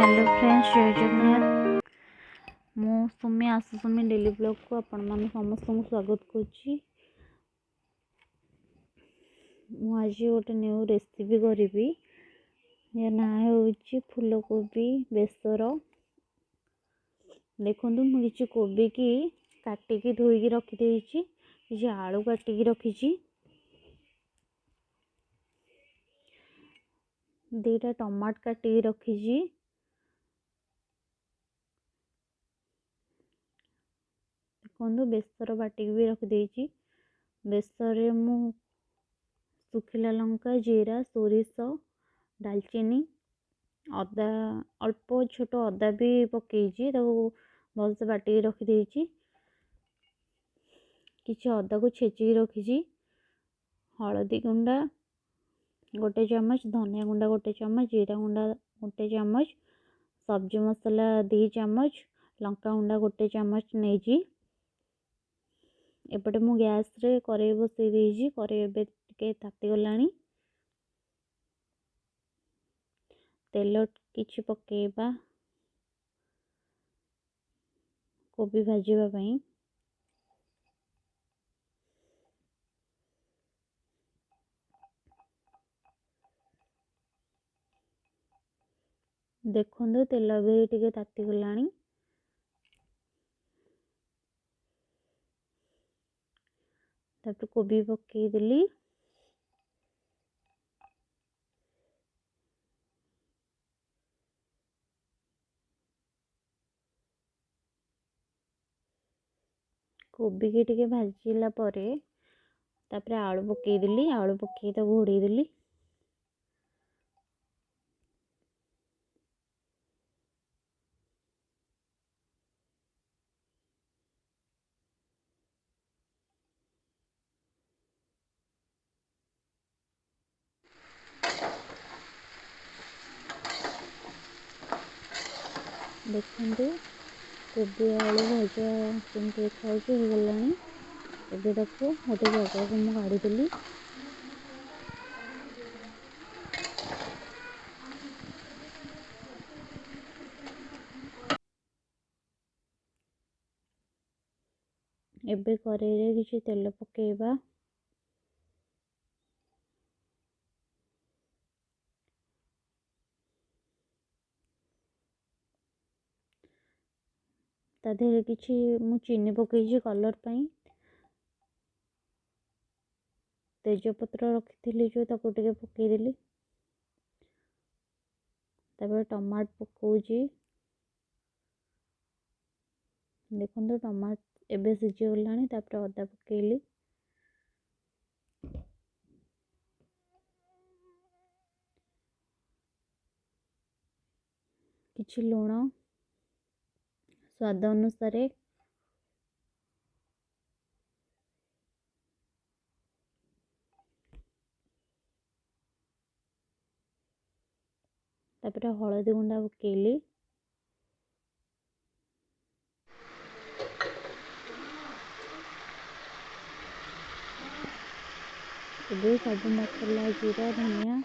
Hello friends, जय जगन्नाथ। मु सुमी आसु सुमी डेली ब्लॉग को आपण माने समस्त को स्वागत करुच्ची। आज गोटे न्यू रेसिपी करी या ना होची फूलकोबी बेसर। देखो मुझे कोबी की काटिकी धोईकी रखी देछि, किसी आलू काटिकी रखी, दीटा टमाट काटिकी रखी, देखो बेसर बाटिक भी रखिदे। बेसर मु सुखिला लंका, जीरा, सोरिष, डालचीनी, अदा अल्प छोट अदा भी पकईची, भलसे बाटिक रखिदे। किसी अदा को छेचिकी रखी, हलदी गुंडा गोटे चमच, धनिया गुंडा गोटे चमच, जीरा गुंडा गोटे चमच, सब्जी मसला 2 चमच, लंका गुंडा गोटे चमच नहीं। एपटे मु गैस रे कड़ाई बसई देछि। कड़ाई टिके ताती गलानी, तेल किछि पकेबा कोबी भाजीबा पई। देखो तेल भी टिके ताती गलानी, तापर कोबी पकई देली। कोबी के टिके भाजीला परे तापर आलू पकई देली। आलू पकई तो घोड़े देली। देखो कोबी आलू भजा केमती देखा हो गलानी। एबे देखो गोटे जगह को मुझे काढ़ीदेली। एबे कड़ाई रे किछि तेल पकेबा। तादेहरे किछि मु चीनी पकईछि कलर पाई। तेजपत्र रखी जो ताको टिके पकईदेली। तापर टमाट पकाउछि। देखो टमाट एबे सिझी गलानी। तापर अदा पकईली, किछि लूण स्वाद अनुसार, तापर हलदी गुंडा पकईली। एबे सब मसला जीरा धनिया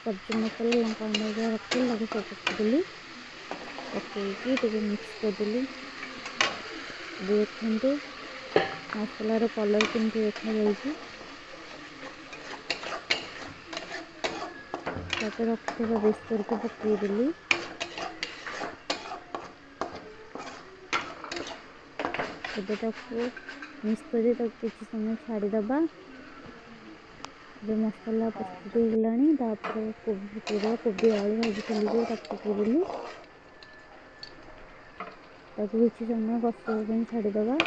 सब्जी मसला लंका गुंडा रखी लगे सब पकईदेली। पकईकी टिके मिक्स करदेली। देखो मसलार कलर केमती देखा जाइए। तापर रखिଥିବା बेसर को पकईदेली। एबे ताको मिक्स कर किसी समय छाड़ीदबा। मसला प्रस्तुत हो गलानी। तापर कोबी पकईदेवा। कोबी आलू भाजी थी जो पकईदेली। ताको किसी समय कषाई छाड़ीदबा।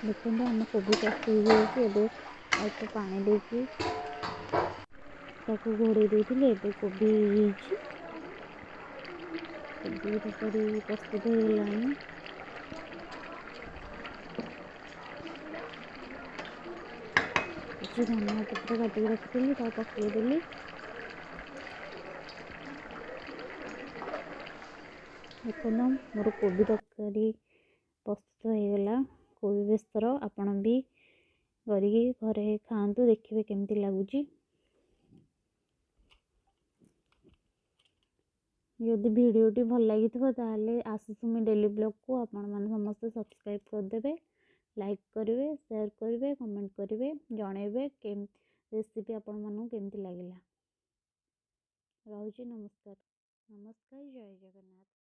देखो आम कोबी कषी हो अल्प पानी देकी ताको घोड़े देती। एबे कोबी कोबी तकारी प्रस्तुत हो गलानी। किसी धनिया पत्र काटिक रखी पकईदेली। देखो मोर कोबी तकारी प्रस्तुत हो गला। कोबी बेसर आपण भी କରିକି ଘରେ ଖାଆନ୍ତୁ, ଦେଖିବେ କେମିତି ଲାଗୁଛି। ଯଦି ଭିଡ଼ିଓଟି ଭଲ ଲାଗିଥିବ ତାହେଲେ ଆସୁସୁମି ଡେଲି ବ୍ଲଗ୍କୁ ଆପଣମାନେ ସମସ୍ତେ ସବସ୍କ୍ରାଇବ୍ କରିଦେବେ, ଲାଇକ୍ କରିବେ, ସେୟାର କରିବେ, କମେଣ୍ଟ କରିବେ, ଜଣାଇବେ ରେସିପି ଆପଣମାନଙ୍କୁ କେମିତି ଲାଗିଲା। ରହୁଛି, ନମସ୍କାର। ନମସ୍କାର, ଜୟ ଜଗନ୍ନାଥ।